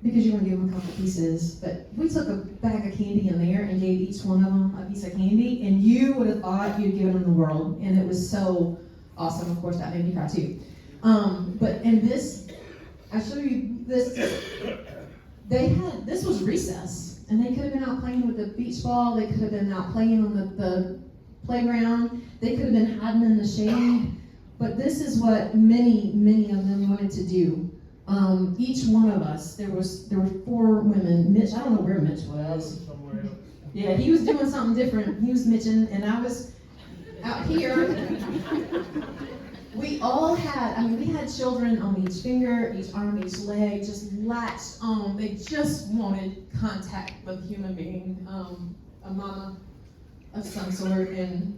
because you're gonna give them a couple pieces. But we took a bag of candy in there and gave each one of them a piece of candy, and you would have thought you'd given them the world, and it was so awesome. Of course, that made me cry too. But in this, I show you this. This was recess. And they could have been out playing with the beach ball. They could have been out playing on the playground. They could have been hiding in the shade. But this is what many of them wanted to do. Each one of us, there were 4 women. Mitch, I don't know where Mitch was. Somewhere else. Yeah, he was doing something different. He was Mitching, and I was out here. We all we had children on each finger, each arm, each leg, just latched on. They just wanted contact with a human being, a mama of some sort, and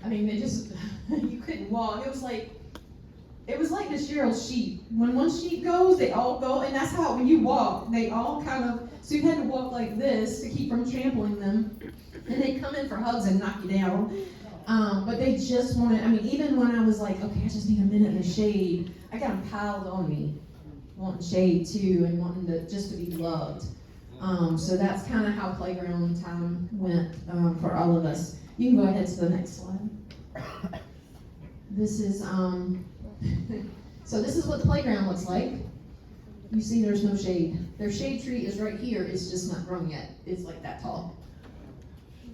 I mean, they just, you couldn't walk. It was like it was like Miss Cheryl's sheep. When one sheep goes, they all go, and that's how, when you walk, they all kind of, so you had to walk like this to keep from trampling them, and they come in for hugs and knock you down. But they just wanted, I mean, even when I was like, okay, I just need a minute in the shade, I got them piled on me, wanting shade too, and wanting just to be loved. So that's kind of how playground time went for all of us. You can go ahead to the next slide. This is, so this is what the playground looks like. You see there's no shade. Their shade tree is right here, it's just not grown yet. It's like that tall.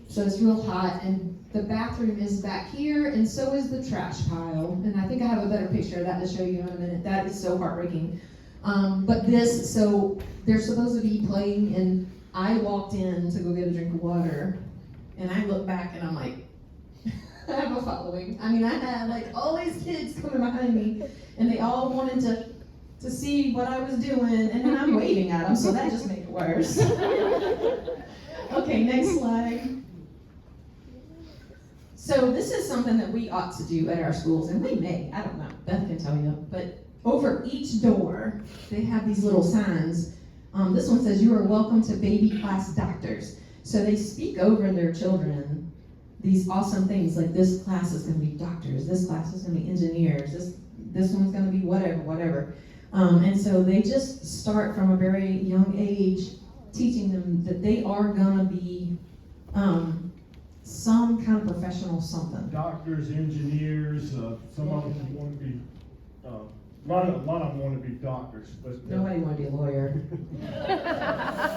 So it's real hot, and the bathroom is back here, and so is the trash pile. And I think I have a better picture of that to show you in a minute. That is so heartbreaking. But this, so they're supposed to be playing, and I walked in to go get a drink of water, and I look back and I'm like, I have a following. I mean, I had like all these kids coming behind me, and they all wanted to see what I was doing, and then I'm waving at them, so that just made it worse. Okay, next slide. So this is something that we ought to do at our schools, and we may, I don't know, Beth can tell you, but over each door, they have these little signs. This one says, "You are welcome to baby class doctors." So they speak over their children these awesome things, like this class is going to be doctors, this class is going to be engineers, this one's going to be whatever. And so they just start from a very young age teaching them that they are going to be some kind of professional something. Doctors, engineers, some of them want to be, a lot of them want to be doctors, but Nobody want to be a lawyer.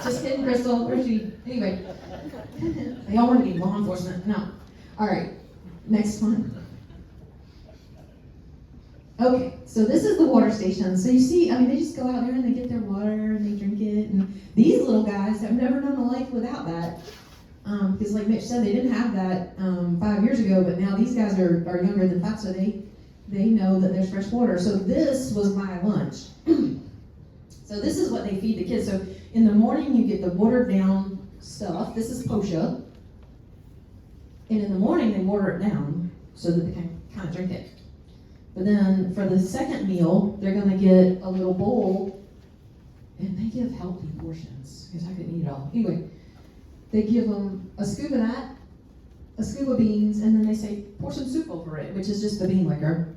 Just kidding, Crystal. Where's she? Anyway, they all want to be law enforcement. No. All right, next one. Okay, so this is the water station. So you see, I mean, they just go out there and they get their water and they drink it. And these little guys have never known a life without that. Because like Mitch said, they didn't have that 5 years ago, but now these guys are younger than 5, so they know that there's fresh water. So this was my lunch. So this is what they feed the kids. So in the morning, you get the watered down stuff. This is posha. And in the morning, they water it down so that they can kind of drink it. But then for the second meal, they're going to get a little bowl, and they give healthy portions, because I couldn't eat it all. Anyway, they give them a scoop of that, a scoop of beans, and then they say, pour some soup over it, which is just the bean liquor.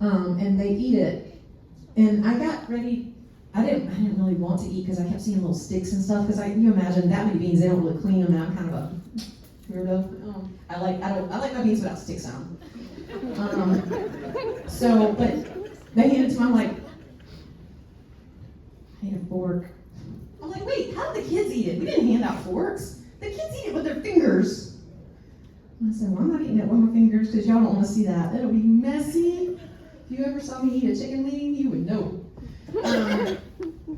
And they eat it. And I got ready, I didn't really want to eat because I kept seeing little sticks and stuff, because you imagine that many beans, they don't really clean them, and I'm kind of a weirdo. I like my beans without sticks on them. So, but they handed it to me, I'm like, I need a fork. I'm like, wait, how did the kids eat it? We didn't hand out forks. The kids eat it with their fingers. And I said, well, I'm not eating it with my fingers because y'all don't want to see that. It'll be messy. If you ever saw me eat a chicken wing, you would know.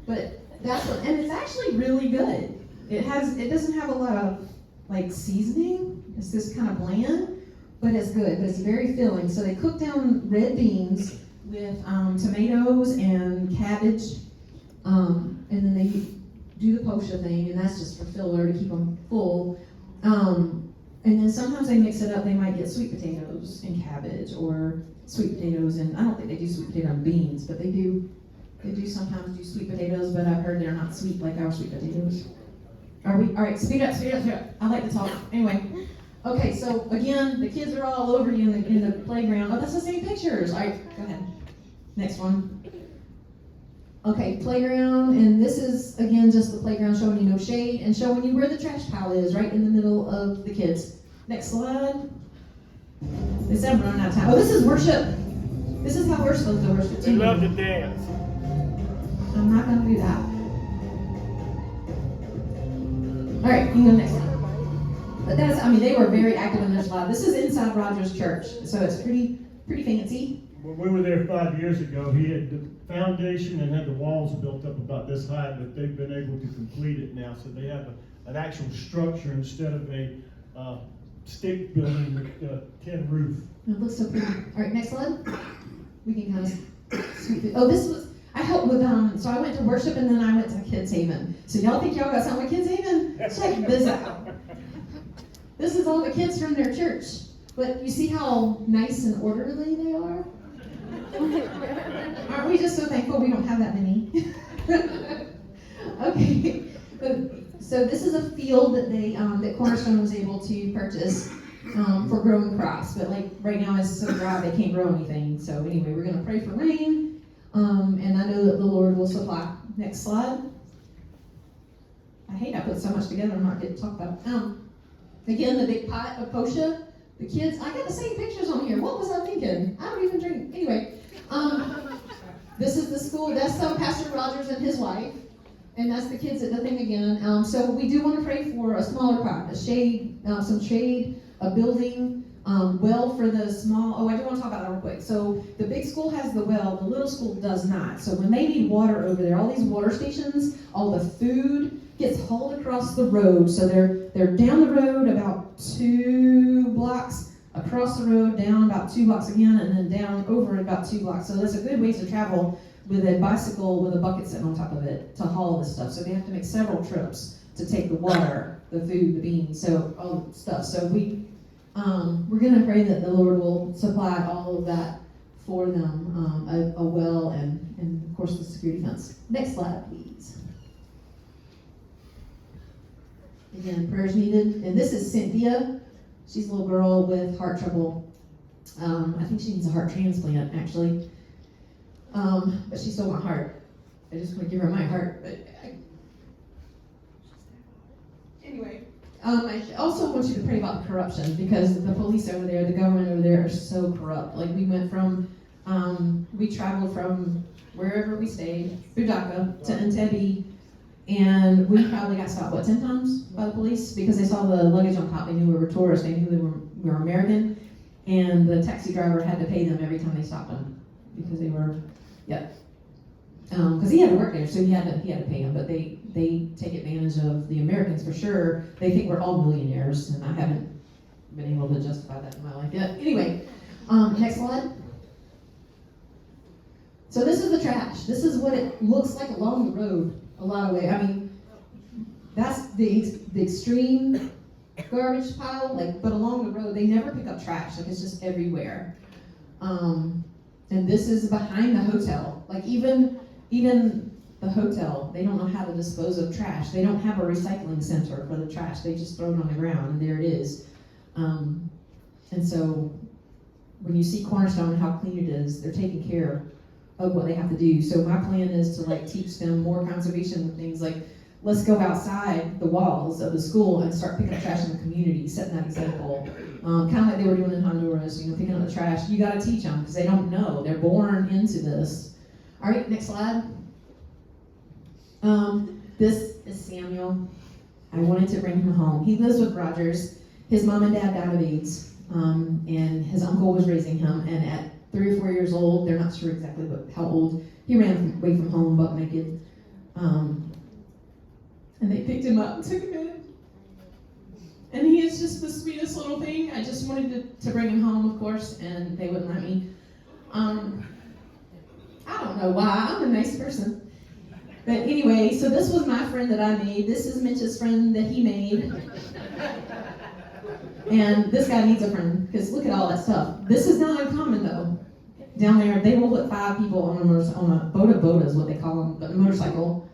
But that's what, and it's actually really good. It doesn't have a lot of like seasoning. It's just kind of bland, but it's good. But it's very filling. So they cook down red beans with tomatoes and cabbage, and then they do the posha thing, and that's just for filler to keep them full. And then sometimes they mix it up. They might get sweet potatoes and cabbage, or sweet potatoes, and I don't think they do sweet potato and beans, but they do sometimes do sweet potatoes, but I've heard they're not sweet like our sweet potatoes. All right, speed up. I like to talk. Anyway, okay, so again, the kids are all over you in the playground. Oh, that's the same pictures. All right, go ahead. Next one. Okay, playground, and this is, again, just the playground showing you no shade and showing you where the trash pile is, right in the middle of the kids. Next slide. They said I'm running out of time. Oh, this is worship. This is how we're supposed to worship they too. love to dance. I'm not going to do that. All right, you can go next one. But they were very active in their lives. This is inside Rogers Church, so it's pretty fancy. When we were there 5 years ago, he had the foundation and had the walls built up about this high, but they've been able to complete it now. So they have an actual structure instead of a stick building with a tin roof. It looks so pretty. All right, next slide. We can kind of sweep it. Oh, this was, I helped with, so I went to worship and then I went to Kids Haven. So y'all think y'all got something with Kids Haven? Check this out. This is all the kids from their church. But you see how nice and orderly they are? Aren't we just so thankful we don't have that many? Okay, so this is a field that that Cornerstone was able to purchase for growing crops, but like right now it's so dry they can't grow anything. So anyway, we're gonna pray for rain, and I know that the Lord will supply. Next slide. I hate I put so much together and not get to talk about. Again, the big pot of Posha. The kids, I got the same pictures on here. What was I thinking? I don't even drink. Anyway, this is the school. That's Pastor Rogers and his wife. And that's the kids at the thing again. So we do want to pray for a smaller pot, a shade, some shade, a building, well for the small. Oh, I do want to talk about that real quick. So the big school has the well, the little school does not. So when they need water over there, all these water stations, all the food gets hauled across the road. So they're down the road about 2 blocks, across the road, down about 2 blocks again, and then down over about 2 blocks. So that's a good ways to travel with a bicycle with a bucket sitting on top of it to haul this stuff. So they have to make several trips to take the water, the food, the beans, so all the stuff. So we're going to pray that the Lord will supply all of that for them, a well and of course the security fence. Next slide, please. Again, prayers needed. And this is Cynthia. She's a little girl with heart trouble. I think she needs a heart transplant, actually. But she stole my heart. I just want to give her my heart. But anyway, I also want you to pray about the corruption, because the police over there, the government over there are so corrupt. Like we went from, we traveled from wherever we stayed, Budaka to Entebbe, and we probably got stopped, 10 times by the police, because they saw the luggage on top. They knew we were tourists. They knew we were American, and the taxi driver had to pay them every time they stopped them, because they were, because he had to work there, so he had to pay them. But they take advantage of the Americans for sure. They think we're all millionaires, and I haven't been able to justify that in my life yet. Anyway, next slide. So this is the trash. This is what it looks like along the road. A lot of way. I mean, that's the extreme garbage pile. But along the road, they never pick up trash. It's just everywhere. And this is behind the hotel. Even the hotel, they don't know how to dispose of trash. They don't have a recycling center for the trash. They just throw it on the ground, and there it is. And so when you see Cornerstone and how clean it is, they're taking care of what they have to do. So my plan is to teach them more conservation things, let's go outside the walls of the school and start picking up trash in the community, setting that example. Kind of like they were doing in Honduras, picking up the trash. You got to teach them, because they don't know. They're born into this. All right, next slide. This is Samuel. I wanted to bring him home. He lives with Rogers. His mom and dad died of AIDS, and his uncle was raising him, and at 3 or 4 years old, they're not sure exactly how old, he ran away from home butt naked. And they picked him up and took him in. And he is just the sweetest little thing. I just wanted to bring him home, of course, and they wouldn't let me. I don't know why. I'm a nice person. But anyway, so this was my friend that I made. This is Mitch's friend that he made. And this guy needs a friend, because look at all that stuff. This is not uncommon, though. Down there, they will put 5 people on a boda is what they call them, but a motorcycle.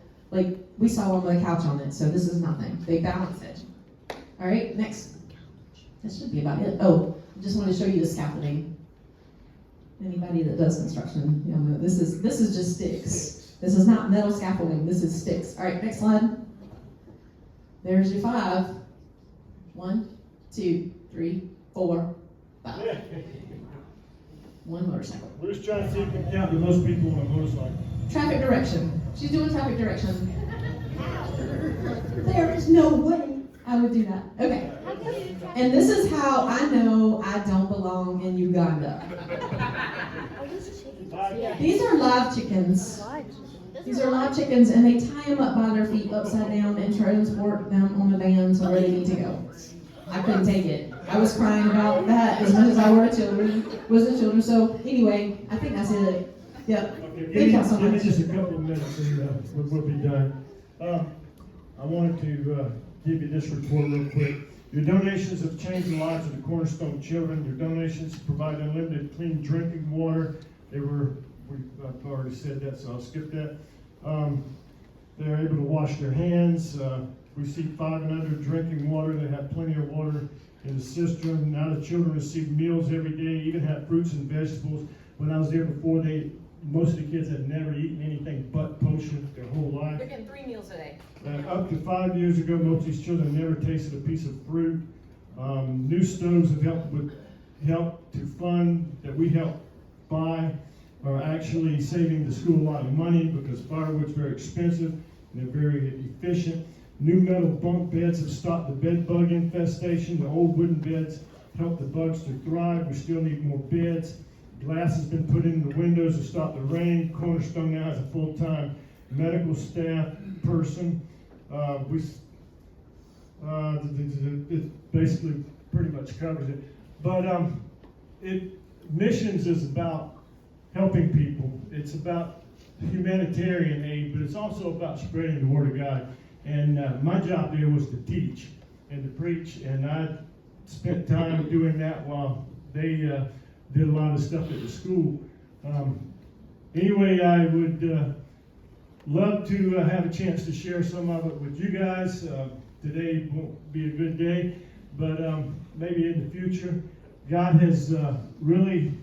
We saw one with a couch on it, so this is nothing. They balance it. All right, next. That should be about it. Oh, I just want to show you the scaffolding. Anybody that does construction, this is just sticks. This is not metal scaffolding. This is sticks. All right, next slide. There's your 5. 1, 2, 3, 4, 5. One motorcycle. We're just trying to see if we can count the most people on a motorcycle. Traffic direction. She's doing traffic direction. There is no way I would do that. Okay. And this is how I know I don't belong in Uganda. These are live chickens. These are live chickens, and they tie them up by their feet upside down and transport them on the van to where they need to go. I couldn't take it. I was crying about that as much as I was the children. So anyway, I think that's it. Yep. Okay, Thank you so give me much. just a couple of minutes and we'll be done. I wanted to give you this report real quick. Your donations have changed the lives of the Cornerstone children. Your donations provide unlimited clean drinking water I've already said that, so I'll skip that. They're able to wash their hands, receive 5 and under drinking water. They have plenty of water in the cistern. Now the children receive meals every day, even have fruits and vegetables. When I was there before, most of the kids had never eaten anything but potion their whole life. They're getting 3 meals a day. Up to 5 years ago, most of these children never tasted a piece of fruit. New stoves have helped to fund that we help buy, are actually saving the school a lot of money because firewood's very expensive and they're very efficient. New metal bunk beds have stopped the bed bug infestation. The old wooden beds help the bugs to thrive. We still need more beds. Glass has been put in the windows to stop the rain. Cornerstone now has a full-time medical staff person. It basically pretty much covers it. But missions is about helping people. It's about humanitarian aid, but it's also about spreading the word of God. And my job there was to teach and to preach, and I spent time doing that while they did a lot of stuff at the school. Anyway, I would love to have a chance to share some of it with you guys. Today won't be a good day, but maybe in the future. God has really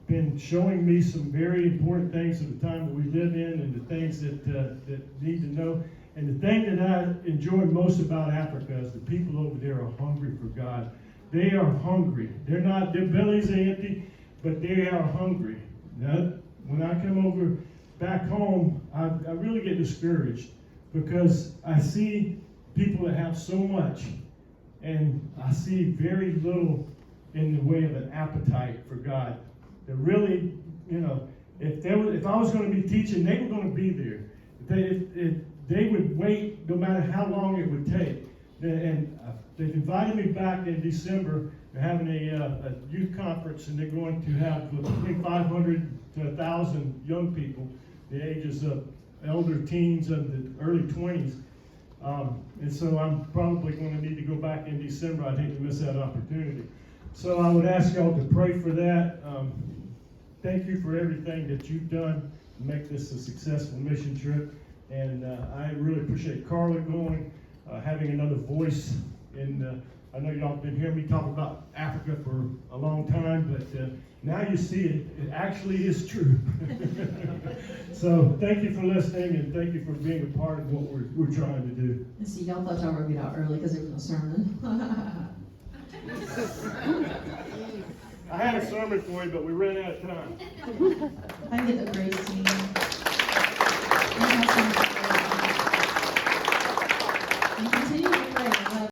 been showing me some very important things of the time that we live in and the things that need to know. And the thing that I enjoy most about Africa is the people over there are hungry for God. They are hungry. Their bellies are empty, but they are hungry. Now, when I come over back home, I really get discouraged because I see people that have so much, and I see very little in the way of an appetite for God. That really, if I was going to be teaching, they were going to be there. If they would wait no matter how long it would take. And they've invited me back in December. They're having a youth conference, and they're going to have between 500 to 1,000 young people, the ages of elder teens and the early 20s. And so I'm probably going to need to go back in December. I'd hate to miss that opportunity. So I would ask y'all to pray for that. Thank you for everything that you've done to make this a successful mission trip. And I really appreciate Carla going, having another voice. I know y'all have been hearing me talk about Africa for a long time, but now you see it actually is true. So thank you for listening, and thank you for being a part of what we're trying to do. And see, y'all thought y'all were going to get out early because there was no sermon. I had a sermon for you, but we ran out of time. I get the praise team.